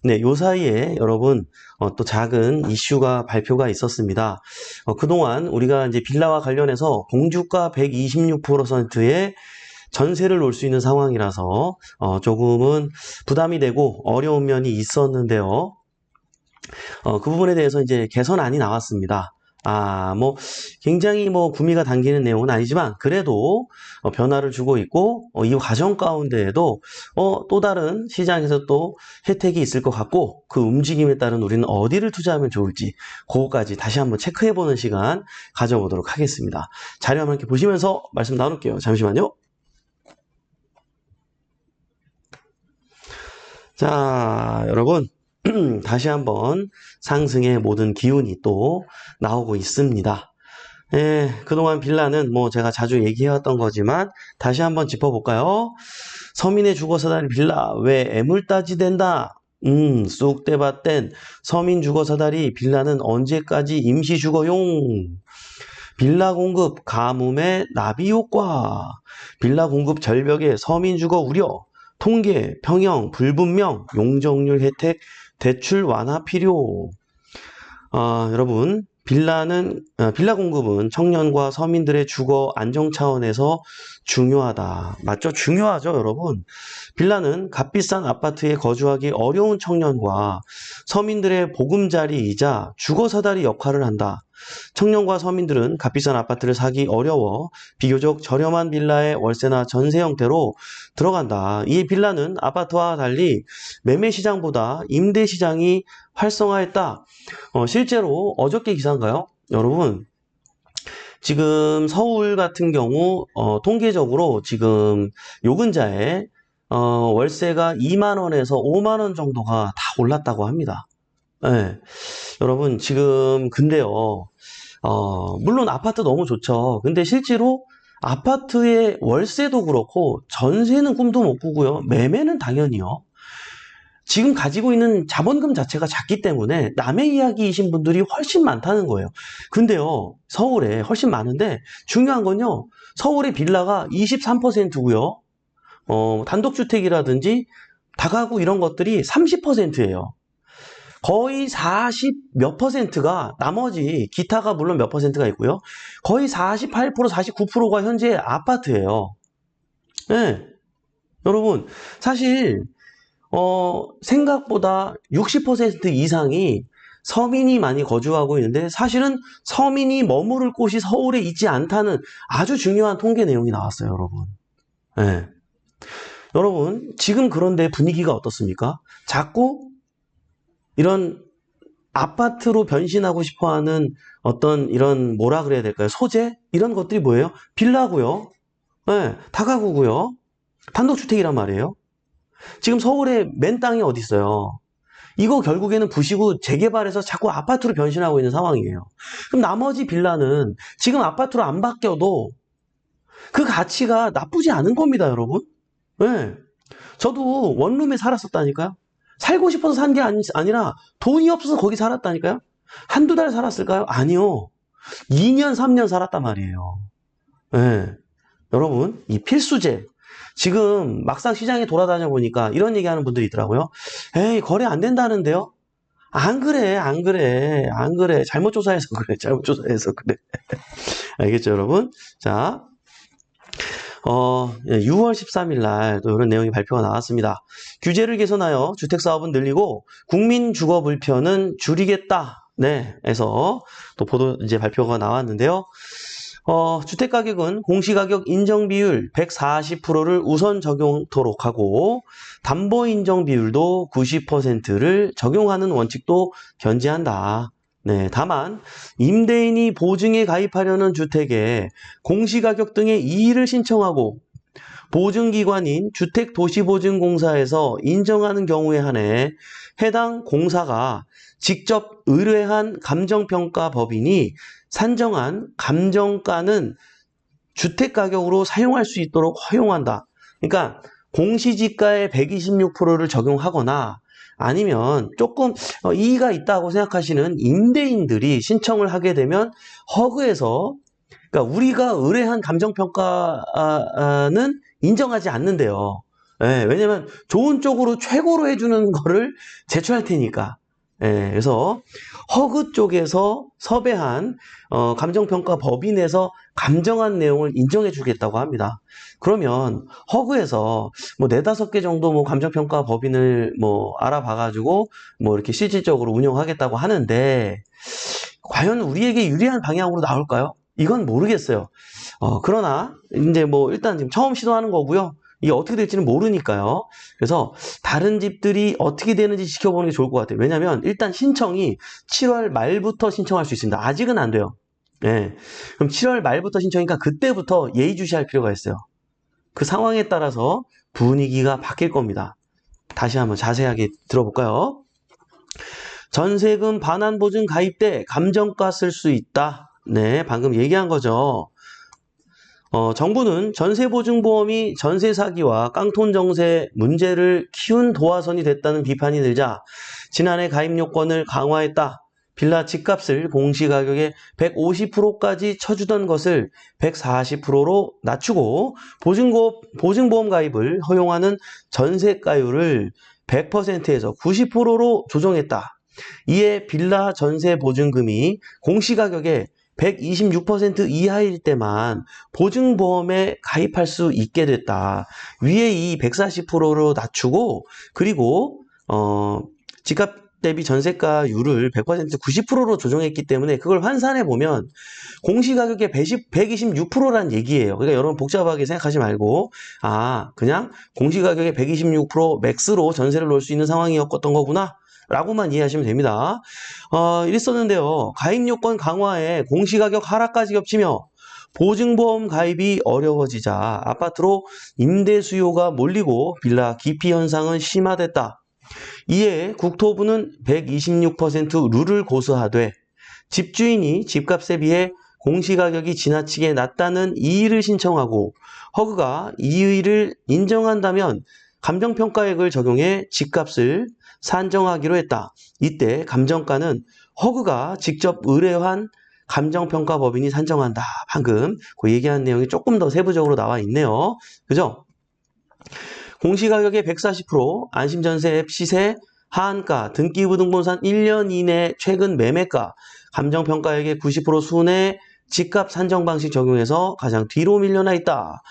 네, 요 사이에 여러분 또 작은 이슈가 발표가 있었습니다. 그동안 우리가 이제 빌라와 관련해서 공주가 126%의 전세를 놓을 수 있는 상황이라서 조금은 부담이 되고 어려운 면이 있었는데요. 그 부분에 대해서 이제 개선안이 나왔습니다. 뭐 굉장히 뭐 구미가 당기는 내용은 아니지만 그래도 변화를 주고 있고 이 과정 가운데에도 또 다른 시장에서 또 혜택이 있을 것 같고 그 움직임에 따른 우리는 어디를 투자하면 좋을지 그거까지 다시 한번 체크해보는 시간 가져보도록 하겠습니다. 자료 한번 이렇게 보시면서 말씀 나눌게요. 잠시만요. 자, 여러분 다시 한번 상승의 모든 기운이 또 나오고 있습니다. 예, 그동안 빌라는 뭐 제가 자주 얘기해왔던 거지만 다시 한번 짚어볼까요? 서민의 주거사다리 빌라 왜 애물따지 된다? 쑥대밭된 서민 주거사다리 빌라는 언제까지 임시주거용? 빌라 공급 가뭄의 나비 효과, 빌라 공급 절벽의 서민 주거 우려, 통계, 평형, 불분명, 용적률 혜택, 대출 완화 필요. 여러분, 빌라 공급은 청년과 서민들의 주거 안정 차원에서 중요하다. 맞죠? 중요하죠, 여러분. 빌라는 값비싼 아파트에 거주하기 어려운 청년과 서민들의 보금자리이자 주거사다리 역할을 한다. 청년과 서민들은 값비싼 아파트를 사기 어려워 비교적 저렴한 빌라의 월세나 전세 형태로 들어간다. 이 빌라는 아파트와 달리 매매 시장보다 임대 시장이 활성화했다. 실제로 어저께 기사인가요? 여러분, 지금 서울 같은 경우 통계적으로 지금 요근자의 월세가 2만 원에서 5만 원 정도가 다 올랐다고 합니다. 네. 여러분 지금 근데요. 물론 아파트 너무 좋죠. 근데 실제로 아파트의 월세도 그렇고 전세는 꿈도 못 꾸고요. 매매는 당연히요. 지금 가지고 있는 자본금 자체가 작기 때문에 남의 이야기이신 분들이 훨씬 많다는 거예요. 근데요, 서울에 훨씬 많은데 중요한 건요, 서울의 빌라가 23%고요. 단독주택이라든지 다가구 이런 것들이 30%예요. 거의 40 몇 퍼센트가 나머지 기타가 물론 몇 퍼센트가 있고요. 거의 48%, 49%가 현재 아파트예요. 네. 여러분, 사실 생각보다 60% 이상이 서민이 많이 거주하고 있는데 사실은 서민이 머무를 곳이 서울에 있지 않다는 아주 중요한 통계 내용이 나왔어요, 여러분. 네. 여러분, 지금 그런데 분위기가 어떻습니까? 자꾸 이런 아파트로 변신하고 싶어하는 어떤 이런 뭐라 그래야 될까요? 소재? 이런 것들이 뭐예요? 빌라고요. 네, 다가구고요. 단독주택이란 말이에요. 지금 서울에 맨 땅이 어디 있어요? 이거 결국에는 부시고 재개발해서 자꾸 아파트로 변신하고 있는 상황이에요. 그럼 나머지 빌라는 지금 아파트로 안 바뀌어도 그 가치가 나쁘지 않은 겁니다, 여러분. 네. 저도 원룸에 살았었다니까요. 살고 싶어서 산 게 아니라 돈이 없어서 거기 살았다니까요. 한두 달 살았을까요? 아니요. 2년, 3년 살았단 말이에요. 네. 여러분, 이 필수제. 지금 막상 시장에 돌아다녀 보니까 이런 얘기하는 분들이 있더라고요. 에이, 거래 안 된다는데요? 안 그래, 안 그래, 안 그래. 잘못 조사해서 그래, 잘못 조사해서 그래. 알겠죠, 여러분? 자, 6월 13일 날 또 이런 내용이 발표가 나왔습니다. 규제를 개선하여 주택사업은 늘리고 국민 주거 불편은 줄이겠다. 네, 해서 또 이제 발표가 나왔는데요. 주택가격은 공시가격 인정비율 140%를 우선 적용토록 하고 담보인정 비율도 90%를 적용하는 원칙도 견지한다. 네, 다만 임대인이 보증에 가입하려는 주택에 공시가격 등의 이의를 신청하고 보증기관인 주택도시보증공사에서 인정하는 경우에 한해 해당 공사가 직접 의뢰한 감정평가법인이 산정한 감정가는 주택가격으로 사용할 수 있도록 허용한다. 그러니까 공시지가의 126%를 적용하거나 아니면 조금 이의가 있다고 생각하시는 임대인들이 신청을 하게 되면 허그에서 그러니까 우리가 의뢰한 감정평가는 인정하지 않는데요. 왜냐면 좋은 쪽으로 최고로 해주는 거를 제출할 테니까. 그래서 허그 쪽에서 섭외한 감정평가 법인에서 감정한 내용을 인정해 주겠다고 합니다. 그러면 허그에서 뭐 4-5개 정도 뭐 감정평가 법인을 뭐 알아봐가지고 뭐 이렇게 실질적으로 운영하겠다고 하는데 과연 우리에게 유리한 방향으로 나올까요? 이건 모르겠어요. 그러나 이제 뭐 일단 지금 처음 시도하는 거고요. 이게 어떻게 될지는 모르니까요. 그래서 다른 집들이 어떻게 되는지 지켜보는 게 좋을 것 같아요. 왜냐면 일단 신청이 7월 말부터 신청할 수 있습니다. 아직은 안 돼요. 예. 그럼 7월 말부터 신청이니까 그때부터 예의주시할 필요가 있어요. 그 상황에 따라서 분위기가 바뀔 겁니다. 다시 한번 자세하게 들어볼까요? 전세금 반환보증 가입 때 감정가 쓸 수 있다. 네, 방금 얘기한 거죠. 정부는 전세보증보험이 전세 사기와 깡통 정세 문제를 키운 도화선이 됐다는 비판이 늘자 지난해 가입 요건을 강화했다. 빌라 집값을 공시가격의 150%까지 쳐주던 것을 140%로 낮추고 보증보험 가입을 허용하는 전세가율을 100%에서 90%로 조정했다. 이에 빌라 전세 보증금이 공시가격의 126% 이하일 때만 보증보험에 가입할 수 있게 됐다. 위에 이 140%로 낮추고 그리고 집값 대비 전세가율을 100% 90%로 조정했기 때문에 그걸 환산해 보면 공시가격의 126%란 얘기예요. 그러니까 여러분 복잡하게 생각하지 말고 그냥 공시가격의 126% 맥스로 전세를 놓을 수 있는 상황이었던 거구나 라고만 이해하시면 됩니다. 이랬었는데요. 가입 요건 강화에 공시가격 하락까지 겹치며 보증보험 가입이 어려워지자 아파트로 임대 수요가 몰리고 빌라 기피 현상은 심화됐다. 이에 국토부는 126% 룰을 고수하되 집주인이 집값에 비해 공시가격이 지나치게 낮다는 이의를 신청하고 허그가 이의를 인정한다면 감정평가액을 적용해 집값을 산정하기로 했다. 이때 감정가는 허그가 직접 의뢰한 감정평가법인이 산정한다. 방금 그 얘기한 내용이 조금 더 세부적으로 나와 있네요. 그죠? 공시가격의 140%, 안심전세 앱 시세, 하한가, 등기부등본상 1년 이내 최근 매매가, 감정평가액의 90% 순에 집값 산정 방식 적용해서 가장 뒤로 밀려나 있다.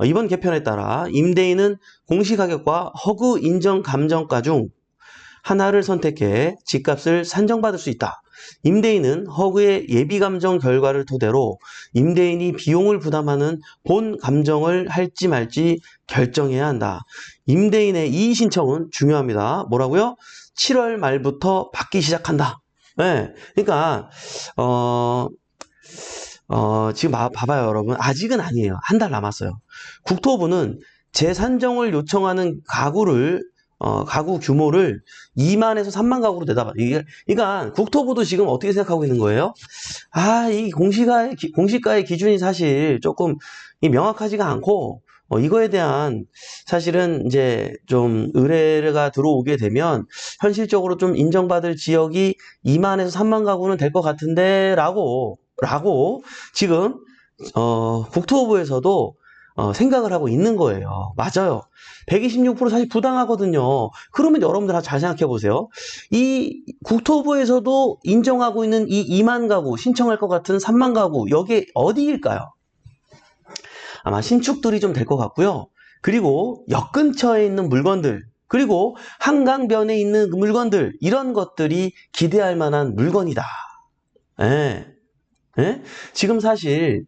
이번 개편에 따라 임대인은 공시가격과 허그 인정 감정가 중 하나를 선택해 집값을 산정받을 수 있다. 임대인은 허그의 예비감정 결과를 토대로 임대인이 비용을 부담하는 본 감정을 할지 말지 결정해야 한다. 임대인의 이의 신청은 중요합니다. 뭐라고요? 7월 말부터 받기 시작한다. 네, 그러니까 지금 봐봐요, 여러분. 아직은 아니에요. 한 달 남았어요. 국토부는 재산정을 요청하는 가구 규모를 2만에서 3만 가구로 내다봐. 그러니까 국토부도 지금 어떻게 생각하고 있는 거예요? 이 공시가의 기준이 사실 조금 명확하지가 않고, 이거에 대한 사실은 이제 좀 의뢰가 들어오게 되면 현실적으로 좀 인정받을 지역이 2만에서 3만 가구는 될 것 같은데, 라고 지금, 국토부에서도 생각을 하고 있는 거예요. 맞아요. 126% 사실 부당하거든요. 그러면 여러분들 잘 생각해 보세요. 이 국토부에서도 인정하고 있는 이 2만 가구, 신청할 것 같은 3만 가구, 여기 어디일까요? 아마 신축들이 좀 될 것 같고요. 그리고 역 근처에 있는 물건들, 그리고 한강변에 있는 물건들, 이런 것들이 기대할 만한 물건이다. 지금 사실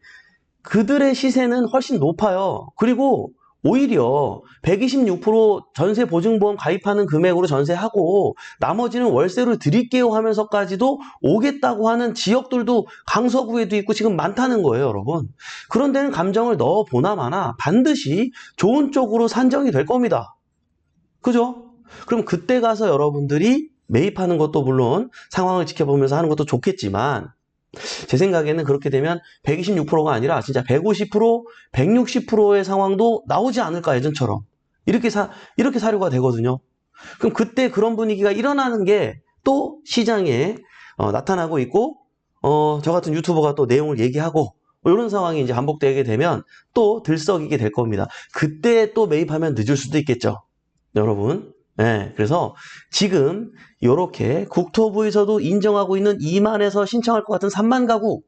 그들의 시세는 훨씬 높아요. 그리고 오히려 126% 전세 보증보험 가입하는 금액으로 전세하고 나머지는 월세로 드릴게요 하면서까지도 오겠다고 하는 지역들도 강서구에도 있고 지금 많다는 거예요, 여러분. 그런 데는 감정을 넣어 보나 마나 반드시 좋은 쪽으로 산정이 될 겁니다. 그죠? 그럼 그때 가서 여러분들이 매입하는 것도 물론 상황을 지켜보면서 하는 것도 좋겠지만 제 생각에는 그렇게 되면 126%가 아니라 진짜 150%, 160%의 상황도 나오지 않을까, 예전처럼. 이렇게 사료가 되거든요. 그럼 그때 그런 분위기가 일어나는 게 또 시장에 나타나고 있고, 저 같은 유튜버가 또 내용을 얘기하고, 뭐 이런 상황이 이제 반복되게 되면 또 들썩이게 될 겁니다. 그때 또 매입하면 늦을 수도 있겠죠. 여러분. 네, 그래서 지금 이렇게 국토부에서도 인정하고 있는 2만에서 신청할 것 같은 3만 가구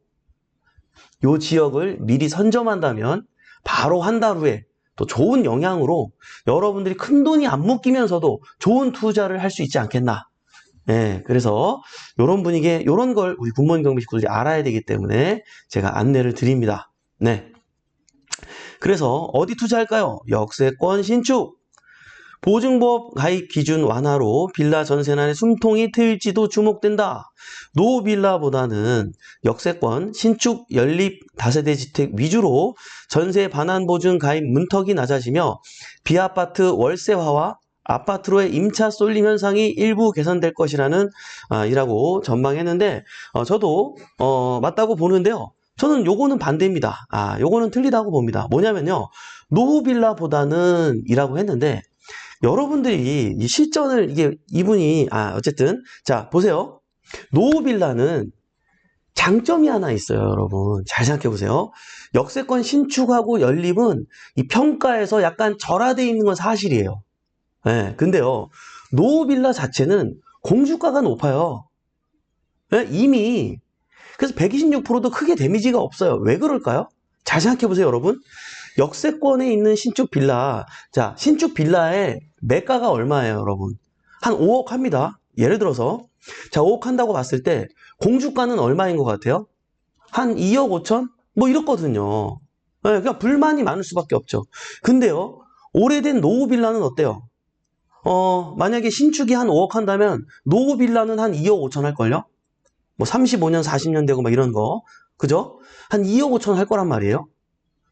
요 지역을 미리 선점한다면 바로 한 달 후에 또 좋은 영향으로 여러분들이 큰 돈이 안 묶이면서도 좋은 투자를 할 수 있지 않겠나. 네, 그래서 이런 분위기에 이런 걸 우리 군무원 경비 식구들이 알아야 되기 때문에 제가 안내를 드립니다. 네. 그래서 어디 투자할까요? 역세권 신축. 보증법 가입 기준 완화로 빌라 전세난의 숨통이 트일지도 주목된다. 노빌라보다는 역세권, 신축, 연립, 다세대 주택 위주로 전세 반환 보증 가입 문턱이 낮아지며 비아파트 월세화와 아파트로의 임차 쏠림 현상이 일부 개선될 것이라는 이라고 전망했는데 저도 맞다고 보는데요. 저는 요거는 반대입니다. 요거는 틀리다고 봅니다. 뭐냐면요. 노후빌라보다는 이라고 했는데 여러분들이 이 실전을 이분이 어쨌든 자 보세요. 노후빌라는 장점이 하나 있어요, 여러분. 잘 생각해 보세요. 역세권 신축하고 연립은 이 평가에서 약간 절하되어 있는 건 사실이에요. 네, 근데요. 노후빌라 자체는 공주가가 높아요. 네, 이미 그래서 126%도 크게 데미지가 없어요. 왜 그럴까요? 잘 생각해 보세요, 여러분. 역세권에 있는 신축 빌라, 자, 신축 빌라의 매가가 얼마예요, 여러분? 한 5억 합니다. 예를 들어서, 자, 5억 한다고 봤을 때, 공주가는 얼마인 것 같아요? 한 2억 5천? 뭐 이렇거든요. 네, 그러니까 불만이 많을 수밖에 없죠. 근데요, 오래된 노후 빌라는 어때요? 만약에 신축이 한 5억 한다면, 노후 빌라는 한 2억 5천 할걸요? 뭐 35년, 40년 되고 막 이런 거. 그죠? 한 2억 5천 할 거란 말이에요.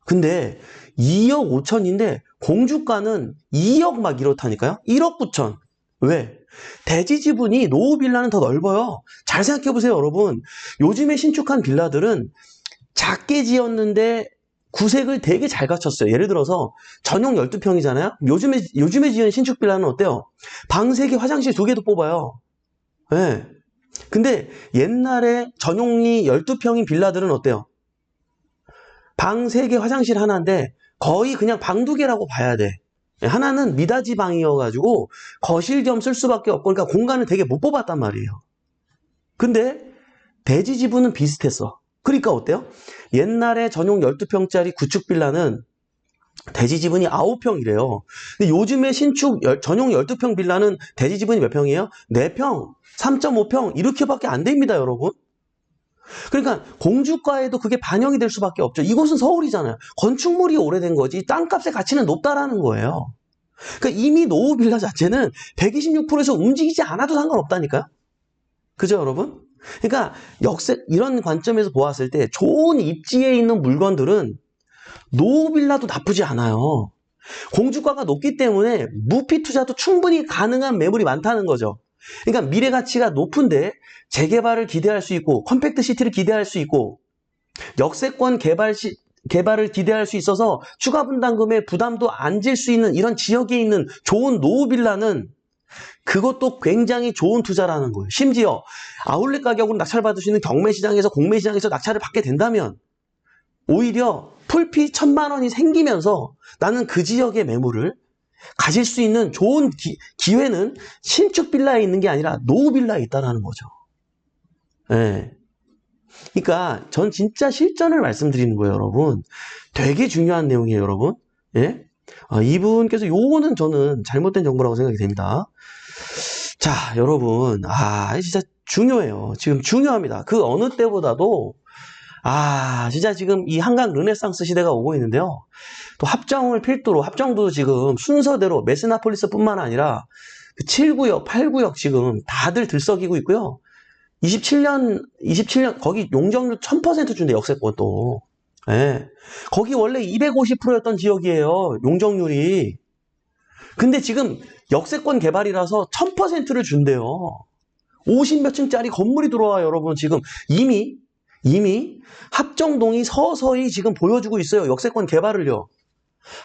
근데 2억 5천인데 공주가는 2억 막 이렇다니까요. 1억 9천. 왜? 대지 지분이 노후 빌라는 더 넓어요. 잘 생각해 보세요, 여러분. 요즘에 신축한 빌라들은 작게 지었는데 구색을 되게 잘 갖췄어요. 예를 들어서 전용 12평이잖아요. 요즘에 지은 신축 빌라는 어때요? 방 3개, 화장실 2개도 뽑아요. 네. 근데 옛날에 전용이 12평인 빌라들은 어때요? 방 3개, 화장실 하나인데 거의 그냥 방 2개라고 봐야 돼. 하나는 미닫이 방이어가지고 거실 겸 쓸 수밖에 없고 그러니까 공간을 되게 못 뽑았단 말이에요. 근데 대지 지분은 비슷했어. 그러니까 어때요? 옛날에 전용 12평짜리 구축 빌라는 대지 지분이 9평이래요. 근데 요즘에 신축 전용 12평 빌라는 대지 지분이 몇 평이에요? 4평, 3.5평 이렇게밖에 안 됩니다, 여러분. 그러니까 공주가에도 그게 반영이 될 수밖에 없죠. 이곳은 서울이잖아요. 건축물이 오래된 거지 땅값의 가치는 높다라는 거예요. 그러니까 이미 노후 빌라 자체는 126%에서 움직이지 않아도 상관없다니까요. 그죠, 여러분? 그러니까 이런 관점에서 보았을 때 좋은 입지에 있는 물건들은 노후 빌라도 나쁘지 않아요. 공주가가 높기 때문에 무피 투자도 충분히 가능한 매물이 많다는 거죠. 그러니까 미래 가치가 높은데 재개발을 기대할 수 있고 컴팩트 시티를 기대할 수 있고 역세권 개발을 기대할 수 있어서 추가 분담금에 부담도 안 질 수 있는 이런 지역에 있는 좋은 노후 빌라는 그것도 굉장히 좋은 투자라는 거예요. 심지어 아울렛 가격으로 낙찰받을 수 있는 경매시장에서 공매시장에서 낙찰을 받게 된다면 오히려 풀피 1,000만 원이 생기면서 나는 그 지역의 매물을 가질 수 있는 좋은 기회는 신축 빌라에 있는 게 아니라 노후 빌라에 있다는 거죠. 네. 그러니까 전 진짜 실전을 말씀드리는 거예요, 여러분. 되게 중요한 내용이에요, 여러분. 예? 이분께서 요거는 저는 잘못된 정보라고 생각이 됩니다. 자, 여러분. 진짜 중요해요. 지금 중요합니다. 그 어느 때보다도 진짜 지금 이 한강 르네상스 시대가 오고 있는데요. 또 합정을 필두로, 합정도 지금 순서대로 메스나폴리스뿐만 아니라 그 7구역, 8구역 지금 다들 들썩이고 있고요. 27년, 거기 용적률 1000% 준대, 역세권 또. 예. 거기 원래 250%였던 지역이에요, 용적률이. 근데 지금 역세권 개발이라서 1000%를 준대요. 50몇 층짜리 건물이 들어와요, 여러분. 지금 이미 합정동이 서서히 지금 보여주고 있어요. 역세권 개발을요.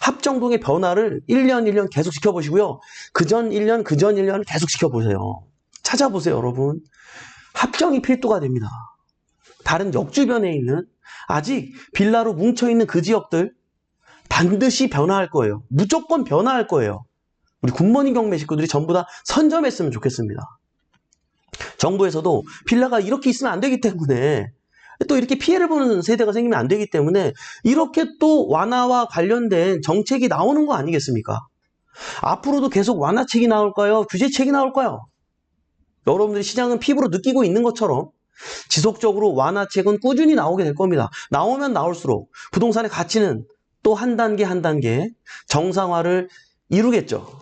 합정동의 변화를 1년 계속 지켜보시고요. 그전 1년을 계속 지켜보세요. 찾아보세요, 여러분. 합정이 필두가 됩니다. 다른 역 주변에 있는 아직 빌라로 뭉쳐있는 그 지역들 반드시 변화할 거예요. 무조건 변화할 거예요. 우리 굿모닝 경매 식구들이 전부 다 선점했으면 좋겠습니다. 정부에서도 빌라가 이렇게 있으면 안 되기 때문에 또 이렇게 피해를 보는 세대가 생기면 안 되기 때문에 이렇게 또 완화와 관련된 정책이 나오는 거 아니겠습니까? 앞으로도 계속 완화책이 나올까요? 규제책이 나올까요? 여러분들이 시장은 피부로 느끼고 있는 것처럼 지속적으로 완화책은 꾸준히 나오게 될 겁니다. 나오면 나올수록 부동산의 가치는 또 한 단계 한 단계 정상화를 이루겠죠.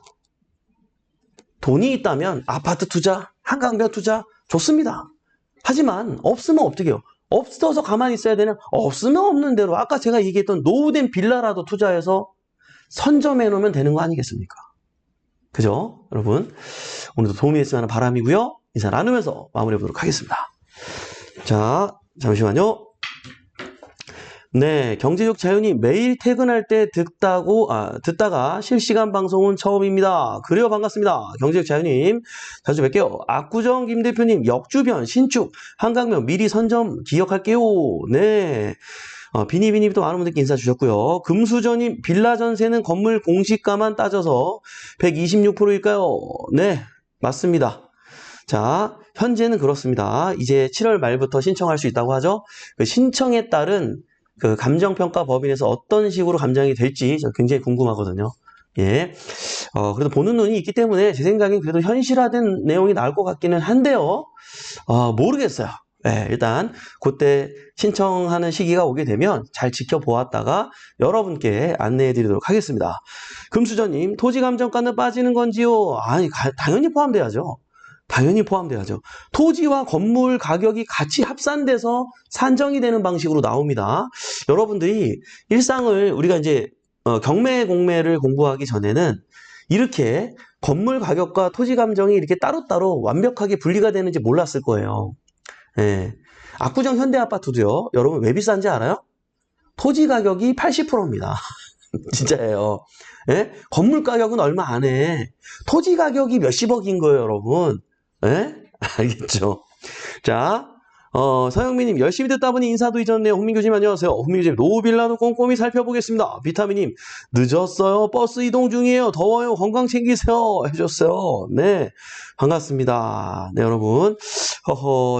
돈이 있다면 아파트 투자, 한강변 투자 좋습니다. 하지만 없으면 어떻게 해요? 없어서 가만히 있어야 되냐? 없으면 없는 대로 아까 제가 얘기했던 노후된 빌라라도 투자해서 선점해 놓으면 되는 거 아니겠습니까? 그죠? 여러분 오늘도 도움이 됐으면 하는 바람이고요. 인사 나누면서 마무리해 보도록 하겠습니다. 자, 잠시만요. 네, 경제적 자유니 매일 퇴근할 때 듣다가 실시간 방송은 처음입니다. 그래요, 반갑습니다. 경제적 자유님, 자주 뵐게요. 압구정 김 대표님, 역주변, 신축, 한강변 미리 선점 기억할게요. 네. 비니비니 또 많은 분들께 인사 주셨고요. 금수저님, 빌라 전세는 건물 공시가만 따져서 126%일까요? 네, 맞습니다. 자, 현재는 그렇습니다. 이제 7월 말부터 신청할 수 있다고 하죠. 그 신청에 따른 그 감정평가 법인에서 어떤 식으로 감정이 될지 저 굉장히 궁금하거든요. 예. 그래도 보는 눈이 있기 때문에 제 생각엔 그래도 현실화된 내용이 나올 것 같기는 한데요. 모르겠어요. 예, 일단 그때 신청하는 시기가 오게 되면 잘 지켜보았다가 여러분께 안내해 드리도록 하겠습니다. 금수저님, 토지감정가는 빠지는 건지요? 아니, 당연히 포함돼야죠. 당연히 포함돼야죠. 토지와 건물 가격이 같이 합산돼서 산정이 되는 방식으로 나옵니다. 여러분들이 일상을 우리가 이제 경매 공매를 공부하기 전에는 이렇게 건물 가격과 토지 감정이 이렇게 따로따로 완벽하게 분리가 되는지 몰랐을 거예요. 예. 압구정 현대아파트도요. 여러분 왜 비싼지 알아요? 토지 가격이 80%입니다. 진짜예요. 예? 건물 가격은 얼마 안 해. 토지 가격이 몇십억인 거예요, 여러분. 예? 알겠죠? 자, 서영민님, 열심히 듣다 보니 인사도 잊었네요. 홍민규님, 안녕하세요. 홍민규님, 노후빌라도 꼼꼼히 살펴보겠습니다. 비타민님, 늦었어요. 버스 이동 중이에요. 더워요. 건강 챙기세요. 해줬어요. 네. 반갑습니다. 네, 여러분.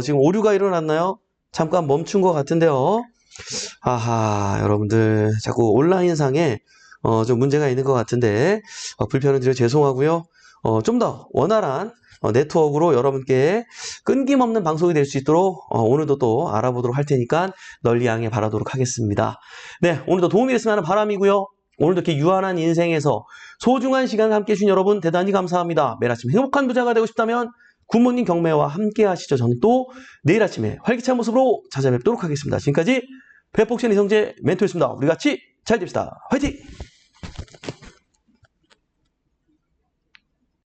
지금 오류가 일어났나요? 잠깐 멈춘 것 같은데요. 아하, 여러분들, 자꾸 온라인상에, 좀 문제가 있는 것 같은데, 불편을 드려 죄송하고요. 좀 더 원활한 네트워크로 여러분께 끊김없는 방송이 될 수 있도록 오늘도 또 알아보도록 할 테니까 널리 양해 바라도록 하겠습니다. 네, 오늘도 도움이 됐으면 하는 바람이고요. 오늘도 이렇게 유한한 인생에서 소중한 시간을 함께 해주신 여러분 대단히 감사합니다. 매일 아침 행복한 부자가 되고 싶다면 굿모닝 경매와 함께 하시죠. 저는 또 내일 아침에 활기찬 모습으로 찾아뵙도록 하겠습니다. 지금까지 배폭신 이성재 멘토였습니다. 우리 같이 잘 됩시다. 화이팅!